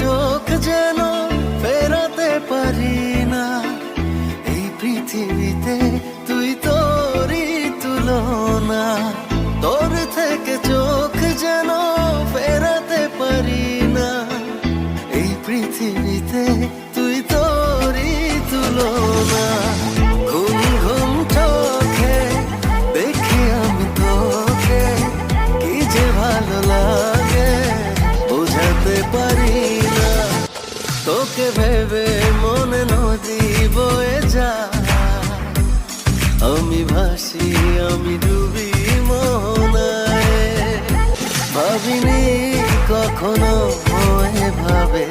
চোখ যেন ফেরাতে পারি না। এই পৃথিবীতে তুই তোরই তুলনা, তোর থেকে চোখ যেন ফেরাতে পারি না। এই পৃথিবীতে তুই তোরই তুলনা। ঘুম ঘুম চোখে দেখি আমি তোকে, কি যে ভালো লাগে বোঝাতে পারি না। তোকে ভেবে মনে নদী বয়ে যায়, আমি ভাসি আমি ডুবি মোহনায়। ভাবিনি কখনো এভাবে